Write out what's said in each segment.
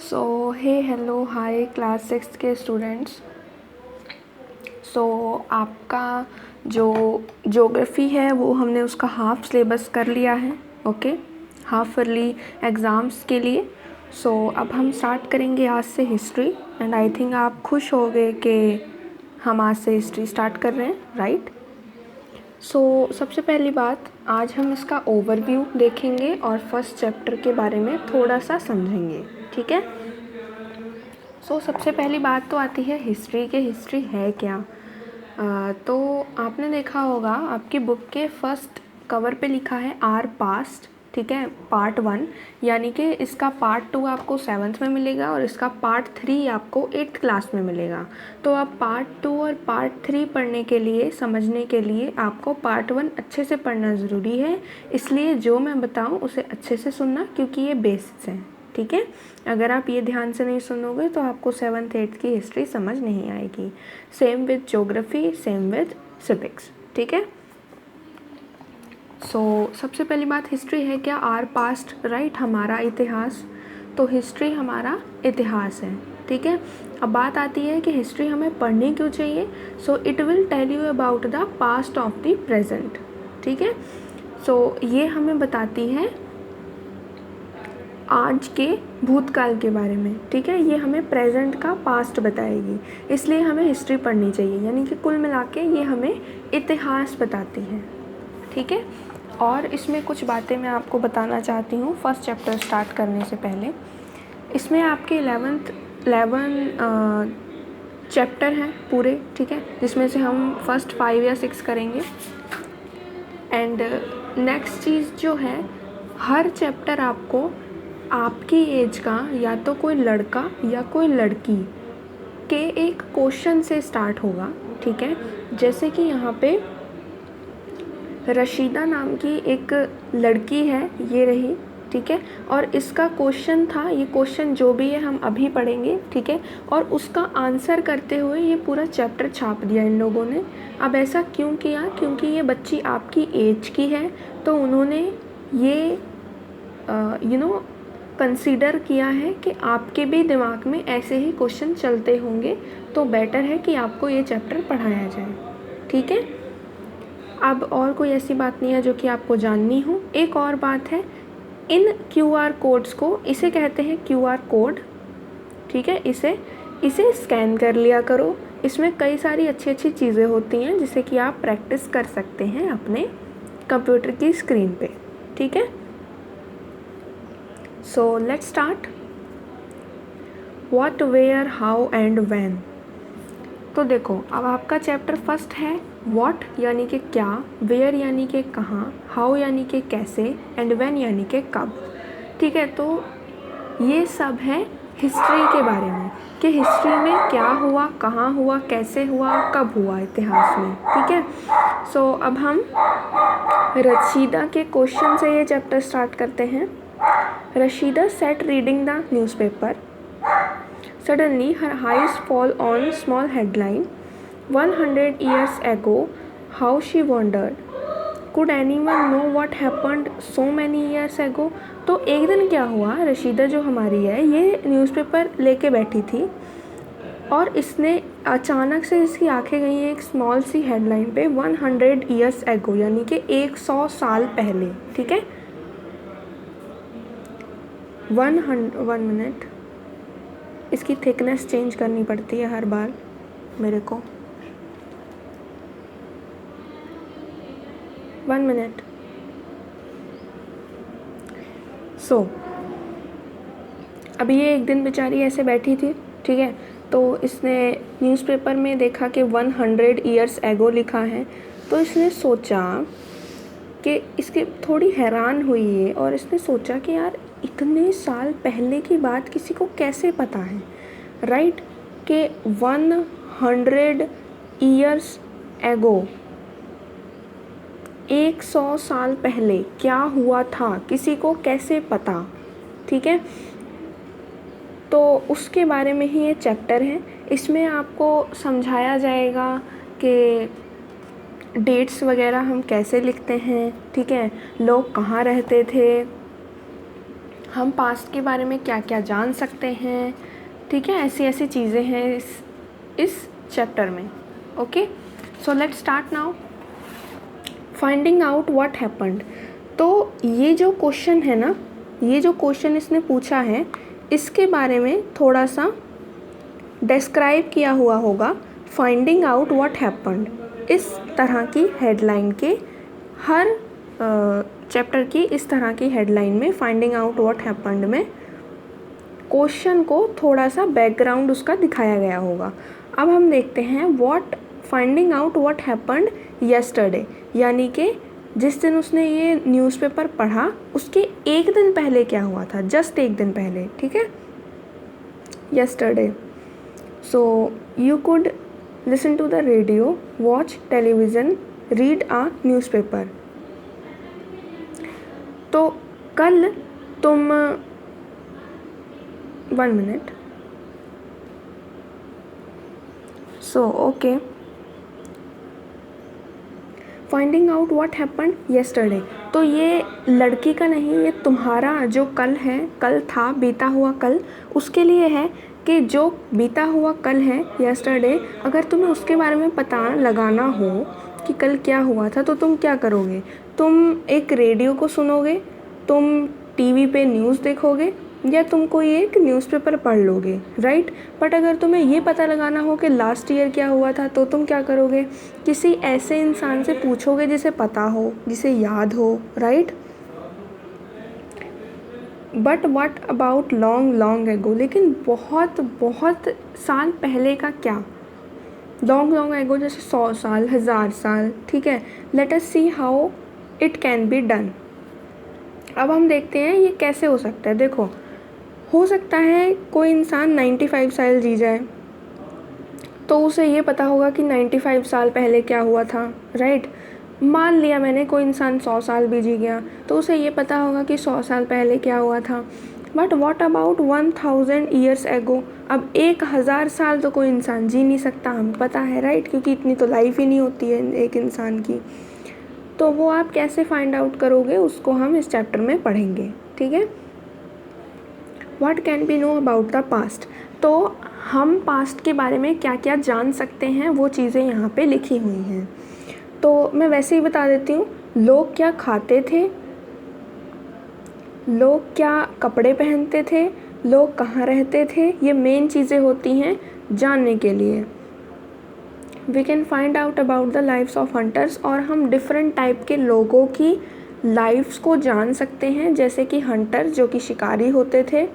सो हे hello hi class 6 के students. सो आपका जो ज्योग्राफ़ी है वो हमने उसका हाफ सिलेबस कर लिया है। ओके, हाफ ईयरली एग्ज़ाम्स के लिए। अब हम स्टार्ट करेंगे आज से हिस्ट्री। एंड आई थिंक आप खुश हो गए कि हम आज से हिस्ट्री स्टार्ट कर रहे हैं, राइट? सबसे पहली बात, आज हम इसका ओवरव्यू देखेंगे और फर्स्ट चैप्टर के बारे में थोड़ा सा समझेंगे, ठीक है? सबसे पहली बात तो आती है हिस्ट्री के, हिस्ट्री है क्या? तो आपने देखा होगा आपकी बुक के फर्स्ट कवर पे लिखा है आर पास्ट, ठीक है, पार्ट 1, यानी कि इसका पार्ट 2 आपको 7th में मिलेगा और इसका पार्ट 3 आपको 8th क्लास में मिलेगा। तो अब पार्ट 2 और पार्ट 3 पढ़ने के लिए, समझने के लिए आपको पार्ट 1 अच्छे से पढ़ना ज़रूरी है। इसलिए जो मैं बताऊं उसे अच्छे से सुनना, क्योंकि ये बेसिक्स हैं, ठीक है? अगर आप ये ध्यान से नहीं सुनोगे तो आपको 7th 8th की हिस्ट्री समझ नहीं आएगी। Same with geography, same with civics, ठीक है? सबसे पहली बात, हिस्ट्री है क्या? आर पास्ट, राइट, हमारा इतिहास। तो हिस्ट्री हमारा इतिहास है, ठीक है? अब बात आती है कि हिस्ट्री हमें पढ़नी क्यों चाहिए। It will tell you about the past of the present, ठीक है? ये हमें बताती है आज के भूतकाल के बारे में, ठीक है? ये हमें प्रेजेंट का पास्ट बताएगी, इसलिए हमें हिस्ट्री पढ़नी चाहिए। यानी कि कुल मिला के ये हमें इतिहास बताती है, ठीक है? और इसमें कुछ बातें मैं आपको बताना चाहती हूँ फर्स्ट चैप्टर स्टार्ट करने से पहले। इसमें आपके 11 चैप्टर हैं पूरे, ठीक है, जिसमें से हम फर्स्ट 5 या 6 करेंगे। एंड नेक्स्ट चीज़ जो है, हर चैप्टर आपको आपकी एज का या तो कोई लड़का या कोई लड़की के एक क्वेश्चन से स्टार्ट होगा, ठीक है? जैसे कि यहाँ पे रशीदा नाम की एक लड़की है, ये रही, ठीक है? और इसका क्वेश्चन था, ये क्वेश्चन जो भी है हम अभी पढ़ेंगे, ठीक है? और उसका आंसर करते हुए ये पूरा चैप्टर छाप दिया इन लोगों ने। अब ऐसा क्यों किया? क्योंकि ये बच्ची आपकी एज की है, तो उन्होंने ये कंसीडर किया है कि आपके भी दिमाग में ऐसे ही क्वेश्चन चलते होंगे, तो बेटर है कि आपको ये चैप्टर पढ़ाया जाए, ठीक है? अब और कोई ऐसी बात नहीं है जो कि आपको जाननी हो। एक और बात है, इन QR कोड्स को, इसे कहते हैं QR कोड, ठीक है? इसे स्कैन कर लिया करो। इसमें कई सारी अच्छी अच्छी चीज़ें होती हैं जिसे कि आप प्रैक्टिस कर सकते हैं अपने कंप्यूटर की स्क्रीन पे, ठीक है? Let's start. What, where, how and when. तो देखो, अब आपका चैप्टर फर्स्ट है व्हाट यानी कि क्या, वेयर यानी कि कहाँ, हाउ यानी कि कैसे, एंड व्हेन यानी कि कब, ठीक है? तो ये सब है हिस्ट्री के बारे में, कि हिस्ट्री में क्या हुआ, कहाँ हुआ, कैसे हुआ, कब हुआ इतिहास में, ठीक है? अब हम रशीदा के क्वेश्चन से ये चैप्टर स्टार्ट करते हैं। Rashida sat reading the newspaper. Suddenly, her eyes fall on small headline. 100 years ago, how she wondered. Could anyone know what happened so many years ago? तो एक दिन क्या हुआ, रशीदा जो हमारी है ये न्यूज़पेपर लेके बैठी थी और इसने अचानक से, इसकी आंखें गई एक स्मॉल सी हेडलाइन पे 100 years ago, यानी कि 100 साल पहले, ठीक है? 1 मिनट, इसकी थिकनेस चेंज करनी पड़ती है हर बार मेरे को। 1 मिनट। अब ये एक दिन बेचारी ऐसे बैठी थी, ठीक है? तो इसने न्यूज़पेपर में देखा कि 100 years ago लिखा है, तो इसने सोचा कि इसके थोड़ी हैरान हुई है और इसने सोचा कि यार इतने साल पहले की बात किसी को कैसे पता है, राइट? कि 100 years ago, 100 साल पहले क्या हुआ था किसी को कैसे पता, ठीक है? तो उसके बारे में ही ये चैप्टर है। इसमें आपको समझाया जाएगा कि डेट्स वगैरह हम कैसे लिखते हैं, ठीक है? लोग कहाँ रहते थे, हम पास्ट के बारे में क्या क्या जान सकते हैं, ठीक है, ऐसी ऐसी चीज़ें हैं इस चैप्टर में। Okay, so let's start now. Finding out what happened. तो ये जो क्वेश्चन है ना, ये जो क्वेश्चन इसने पूछा है, इसके बारे में थोड़ा सा डिस्क्राइब किया हुआ होगा। फाइंडिंग आउट व्हाट हैपेंड, इस तरह की हेडलाइन के हर चैप्टर की इस तरह की हेडलाइन में फाइंडिंग आउट व्हाट हैपेंड में क्वेश्चन को थोड़ा सा बैकग्राउंड उसका दिखाया गया होगा। अब हम देखते हैं what finding out what happened yesterday, यानी कि जिस दिन उसने ये न्यूज़पेपर पढ़ा उसके एक दिन पहले क्या हुआ था, जस्ट एक दिन पहले, ठीक है, yesterday. So you could listen to the radio, watch television, read a newspaper. तो कल तुम 1 minute. So okay, finding out what happened yesterday. तो ये लड़की का नहीं, ये तुम्हारा जो कल है, कल था, बीता हुआ कल, उसके लिए है कि जो बीता हुआ कल है येस्टरडे, अगर तुम्हें उसके बारे में पता लगाना हो कि कल क्या हुआ था तो तुम क्या करोगे। तुम एक रेडियो को सुनोगे, तुम टीवी पे न्यूज़ देखोगे, या तुम कोई एक न्यूज़पेपर पढ़ लोगे, राइट। बट अगर तुम्हें ये पता लगाना हो कि लास्ट ईयर क्या हुआ था तो तुम क्या करोगे, किसी ऐसे इंसान से पूछोगे जिसे पता हो, जिसे याद हो, right. But what about long long ago, लेकिन बहुत बहुत साल पहले का क्या, लॉन्ग लॉन्ग एगो जैसे 100 साल, 1000 साल, ठीक है। Let us see how it can be done. अब हम देखते हैं ये कैसे हो सकता है। देखो, हो सकता है कोई इंसान 95 साल जी जाए तो उसे ये पता होगा कि 95 साल पहले क्या हुआ था, राइट। मान लिया मैंने कोई इंसान 100 साल भी जी गया तो उसे ये पता होगा कि 100 साल पहले क्या हुआ था। But what about 1000 years ago. अब 1000 साल तो कोई इंसान जी नहीं सकता, हमें पता है, राइट, क्योंकि इतनी तो लाइफ ही नहीं होती है एक इंसान की। तो वो आप कैसे फाइंड आउट करोगे, उसको हम इस चैप्टर में पढ़ेंगे, ठीक है। What can be know about the past. तो हम पास्ट के बारे में क्या क्या जान सकते हैं वो चीज़ें यहाँ पे लिखी हुई हैं। तो मैं वैसे ही बता देती हूँ, लोग क्या खाते थे, लोग क्या कपड़े पहनते थे, लोग कहाँ रहते थे, ये मेन चीज़ें होती हैं जानने के लिए। We can find out about the lifes of hunters, और हम डिफरेंट टाइप के लोगों की लाइफ्स को जान सकते हैं, जैसे कि हंटर जो कि शिकारी होते थे,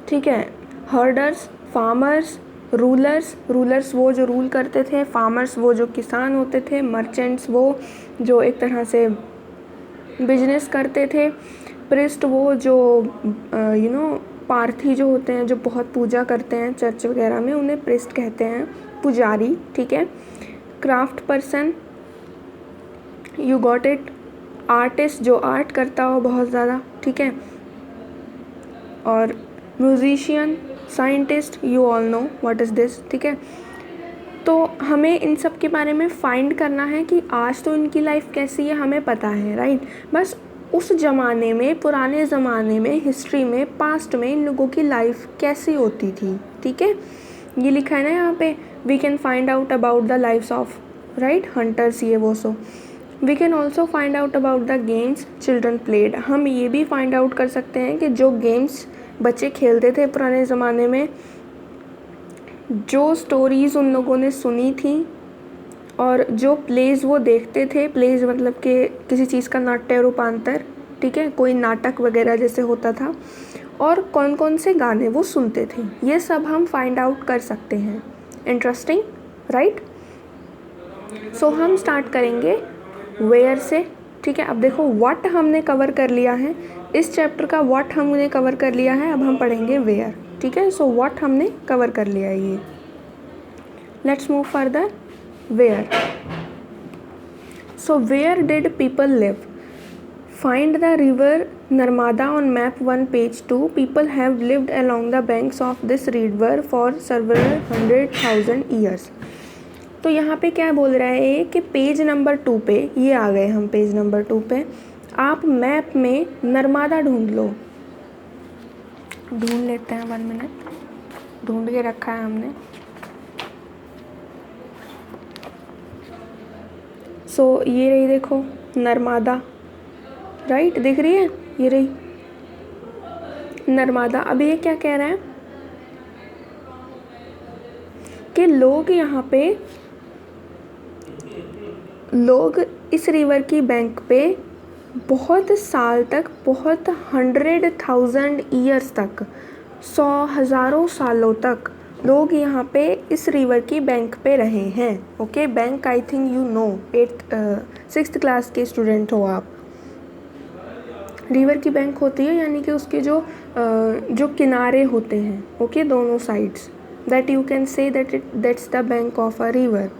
ठीक है, हर्डर्स फार्मर्स, रूलर्स वो जो रूल करते थे, फार्मर्स वो जो किसान होते थे, मर्चेंट्स वो जो एक तरह से बिजनेस करते थे, प्रिस्ट वो जो पार्थी जो होते हैं जो बहुत पूजा करते हैं चर्च वगैरह में, उन्हें प्रिस्ट कहते हैं, पुजारी, ठीक है। Craft person, you got it, artist जो आर्ट करता हो बहुत ज़्यादा, ठीक है, और musician, scientist, you all know what is this, ठीक है। तो हमें इन सब के बारे में फाइंड करना है कि आज तो इनकी लाइफ कैसी है हमें पता है, राइट। बस उस ज़माने में, पुराने ज़माने में, हिस्ट्री में, पास्ट में इन लोगों की लाइफ कैसी होती थी, ठीक है। ये लिखा है ना यहाँ पे, we can find out about the lifes of, right, hunters, ये वो। So we can also find out about the games children played. हम ये भी फाइंड आउट कर सकते हैं कि जो गेम्स बच्चे खेलते थे पुराने ज़माने में, जो स्टोरीज़ उन लोगों ने सुनी थी, और जो प्लेज़ वो देखते थे, प्लेज़ मतलब कि किसी चीज़ का नाट्य रूपांतर, ठीक है, कोई नाटक वगैरह जैसे होता था, और कौन कौन से गाने वो सुनते थे, ये सब हम फाइंड आउट कर सकते हैं। Interesting, right. सो हम स्टार्ट करेंगे वेयर से, ठीक है। अब देखो व्हाट हमने कवर कर लिया है, इस चैप्टर का व्हाट हमने कवर कर लिया है, अब हम पढ़ेंगे वेयर, ठीक है। सो व्हाट हमने कवर कर लिया है ये। Let's move further. Where, so where did people live. Find the river Narmada on map 1 page 2। People have lived along the banks of this river for several 100,000 years। तो यहाँ पे क्या बोल रहा है कि पेज नंबर 2 पे, ये आ गए हम पेज नंबर 2 पे, आप मैप में नर्मदा ढूंढ लो, ढूंढ लेते हैं, 1 मिनट, ढूंढ के रखा है हमने। सो ये रही देखो नर्मदा, राइट, दिख रही है, ये रही नर्मदा। अब ये क्या कह रहा है कि लोग यहाँ पे, लोग इस रिवर की बैंक पे बहुत साल तक, बहुत 100,000 ईयर्स तक, 100,000 सालों तक लोग यहाँ पे इस रिवर की बैंक पे रहे हैं। Okay, bank I think you know, 6th class के स्टूडेंट हो आप। रिवर की बैंक होती है यानी कि उसके जो किनारे होते हैं, ओके, दोनों sides, that you can say that's the bank of a river.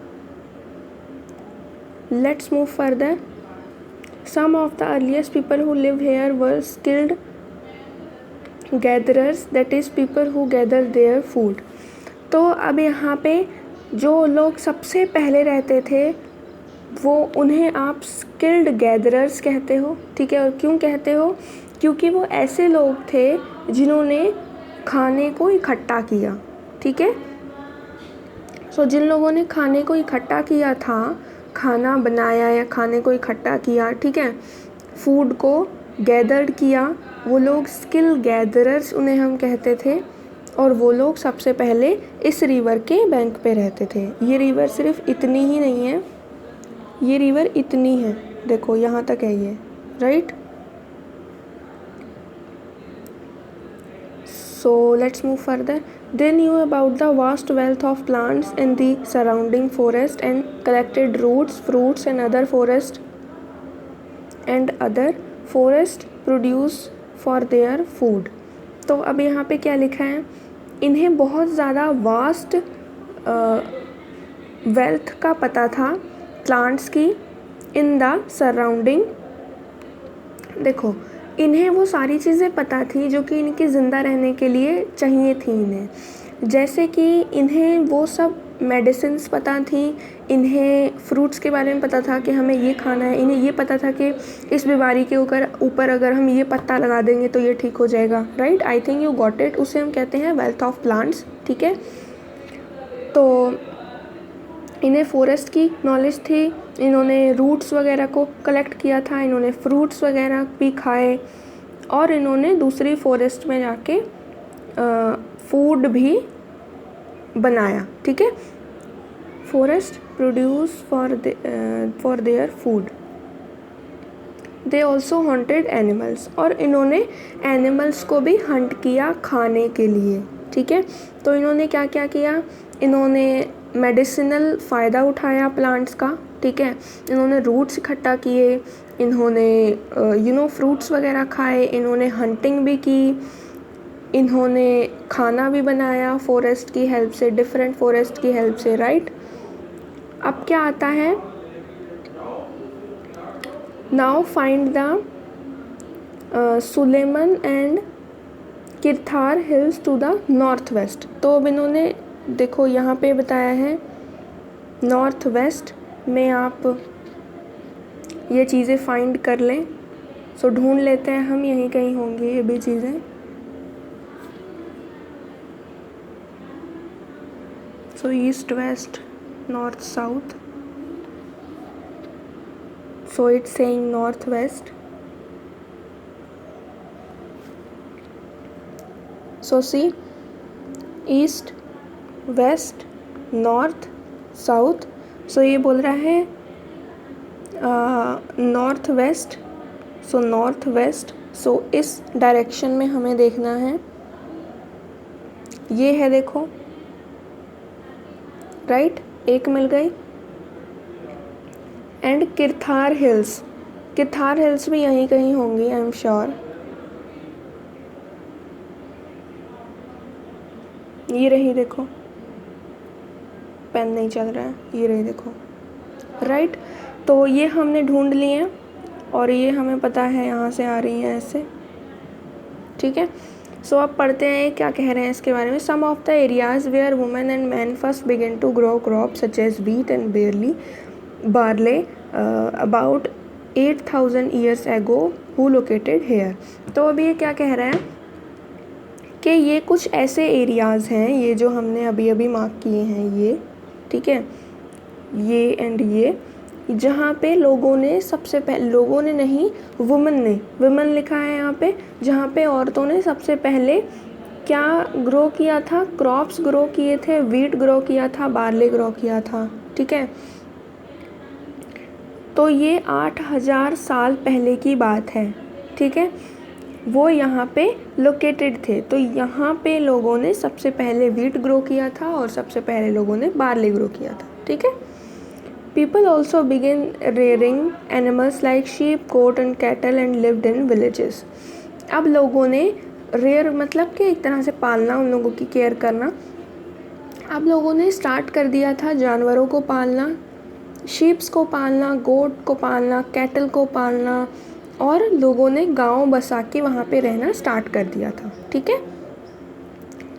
Let's move further. Some of the earliest people who lived here were skilled gatherers, that is people who gather their food। तो अब यहाँ पे जो लोग सबसे पहले रहते थे वो, उन्हें आप स्किल्ड गैदरर्स कहते हो, ठीक है। और क्यों कहते हो? क्योंकि वो ऐसे लोग थे जिन्होंने खाने को इकट्ठा किया, ठीक है। सो जिन लोगों ने खाने को इकट्ठा किया था, खाना बनाया या खाने को इकट्ठा किया, ठीक है, फूड को गैदर्ड किया, वो लोग स्किल गैदरर्स उन्हें हम कहते थे। और वो लोग सबसे पहले इस रिवर के बैंक पे रहते थे। ये रिवर सिर्फ इतनी ही नहीं है, ये रिवर इतनी है, देखो यहाँ तक है ये, right. So let's move further. They knew about the vast wealth of plants in the surrounding forest and collected roots, fruits and other forest produce for their food। तो अब यहाँ पे क्या लिखा है? इन्हें बहुत ज़्यादा वास्ट वेल्थ का पता था, प्लांट्स की, इन द सराउंडिंग। देखो, इन्हें वो सारी चीज़ें पता थी जो कि इनके ज़िंदा रहने के लिए चाहिए थी इन्हें। जैसे कि इन्हें वो सब मेडिसिन्स पता थी, इन्हें फ्रूट्स के बारे में पता था कि हमें ये खाना है, इन्हें ये पता था कि इस बीमारी के ऊपर अगर हम ये पत्ता लगा देंगे तो ये ठीक हो जाएगा, right. I think you got it. उसे हम कहते हैं वेल्थ ऑफ प्लांट्स, ठीक है। तो इन्हें फॉरेस्ट की नॉलेज थी, इन्होंने रूट्स वगैरह को कलेक्ट किया था, इन्होंने फ्रूट्स वगैरह भी खाए और इन्होंने दूसरी फॉरेस्ट में जाके फूड भी बनाया, ठीक है। Forest produce for their food. They also hunted animals, और इन्होंने एनिमल्स को भी हंट किया खाने के लिए, ठीक है। तो इन्होंने क्या क्या किया? इन्होंने मेडिसिनल फ़ायदा उठाया प्लांट्स का, ठीक है। इन्होंने रूट्स इकट्ठा किए, इन्होंने फ्रूट्स वगैरह खाए, इन्होंने हंटिंग भी की, इन्होंने खाना भी बनाया फॉरेस्ट की हेल्प से, डिफरेंट फॉरेस्ट की हेल्प से, राइट। अब क्या आता है? Now find the Sulaiman and Kirthar hills to the north west. तो अब इन्होंने देखो यहाँ पे बताया है नॉर्थ वेस्ट में आप ये चीज़ें फाइंड कर लें। सो ढूंढ लेते हैं हम, यहीं कहीं होंगी ये भी चीज़ें। So east west north south, so it's saying north west. So see east west north south. So ये बोल रहा है north west, so north west. So इस डायरेक्शन में हमें देखना है, ये है देखो, राइट, एक मिल गई। एंड किरथार हिल्स, किरथार हिल्स भी यहीं कहीं होंगी, आई एम श्योर। ये रही देखो, पेन नहीं चल रहा है, ये रही देखो, राइट। तो ये हमने ढूंढ लिए हैं और ये हमें पता है यहाँ से आ रही हैं ऐसे, ठीक है। सो अब पढ़ते हैं क्या कह रहे हैं इसके बारे में। Some of the areas where women and man first began to grow crop such as wheat and barley about 8,000 years ago who located here. तो अभी ये क्या कह रहा है कि ये कुछ ऐसे एरियाज़ हैं, ये जो हमने अभी अभी मार्क किए हैं ये, ठीक है, ये एंड ये, जहाँ पे लोगों ने सबसे पहले, लोगों ने नहीं, वुमेन लिखा है यहाँ पे, जहाँ पे औरतों ने सबसे पहले क्या ग्रो किया था, क्रॉप्स ग्रो किए थे, वीट ग्रो किया था, बार्ले ग्रो किया था, ठीक है। तो ये 8000 साल पहले की बात है, ठीक है। वो यहाँ पे लोकेटेड थे, तो यहाँ पे लोगों ने सबसे पहले वीट ग्रो किया था और सबसे पहले लोगों ने बार्ले ग्रो किया था, ठीक है। People also begin rearing animals like sheep, goat and cattle and lived in villages. अब लोगों ने रेयर मतलब कि एक तरह से पालना, उन लोगों की केयर करना, अब लोगों ने स्टार्ट कर दिया था जानवरों को पालना, शीप्स को पालना, गोट को पालना, कैटल को पालना, और लोगों ने गांव बसा के वहाँ पे रहना स्टार्ट कर दिया था, ठीक है।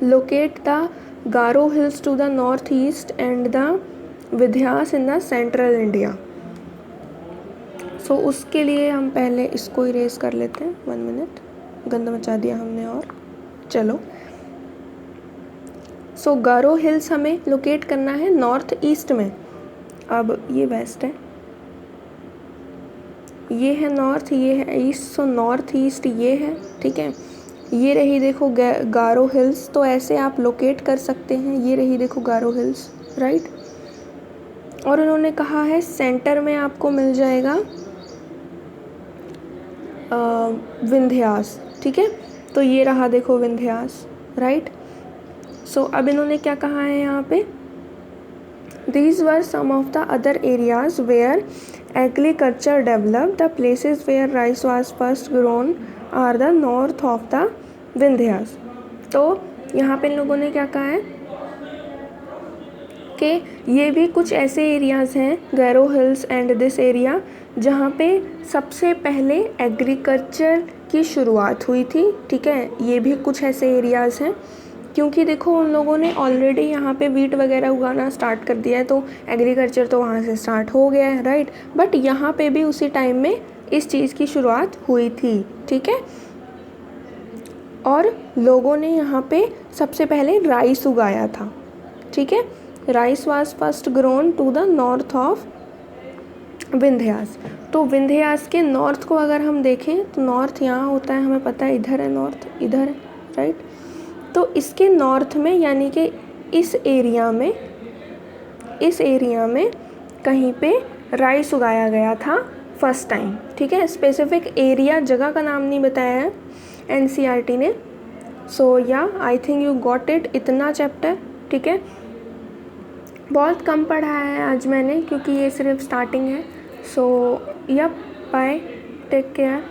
Locate the Garo hills to the north east and the Vindhyas in the central India. So उसके लिए हम पहले इसको इरेज कर लेते हैं, 1 मिनट, गंद मचा दिया हमने। और चलो, सो गारो हिल्स हमें लोकेट करना है नॉर्थ ईस्ट में। अब ये वेस्ट है, ये है नॉर्थ, ये है ईस्ट, सो नॉर्थ ईस्ट ये है, ठीक है। ये रही देखो गारो हिल्स, तो ऐसे आप लोकेट कर सकते हैं, ये रही देखो गारो हिल्स, राइट। और उन्होंने कहा है सेंटर में आपको मिल जाएगा विंध्यास, ठीक है। तो ये रहा देखो विंध्यास, राइट। सो अब इन्होंने क्या कहा है यहाँ पे, These were some of the other areas where agriculture developed. The places where rice was first grown are the north of the Vindhyas. तो यहाँ पे इन लोगों ने क्या कहा है कि ये भी कुछ ऐसे एरियाज़ हैं, Gairo hills and this area, जहाँ पे सबसे पहले एग्रीकल्चर की शुरुआत हुई थी, ठीक है। ये भी कुछ ऐसे एरियाज़ हैं, क्योंकि देखो उन लोगों ने ऑलरेडी यहाँ पे वीट वगैरह उगाना स्टार्ट कर दिया है, तो एग्रीकल्चर तो वहाँ से स्टार्ट हो गया है, राइट। बट यहाँ पे भी उसी टाइम में इस चीज़ की शुरुआत हुई थी, ठीक है। और लोगों ने यहाँ पे सबसे पहले राइस उगाया था, ठीक है। Rice was first grown to the north of Vindhyas. तो विंध्यास के नॉर्थ को अगर हम देखें तो नॉर्थ यहाँ होता है, हमें पता है, इधर है नॉर्थ, इधर है, राइट। तो इसके नॉर्थ में, यानी कि इस एरिया में कहीं पे राइस उगाया गया था फर्स्ट टाइम, ठीक है। स्पेसिफिक एरिया, जगह का नाम नहीं बताया है एनसीईआरटी ने। सो या I think you got it, इतना चैप्टर, ठीक है। बहुत कम पढ़ा है आज मैंने, क्योंकि ये सिर्फ स्टार्टिंग है। So yup, bye, take care.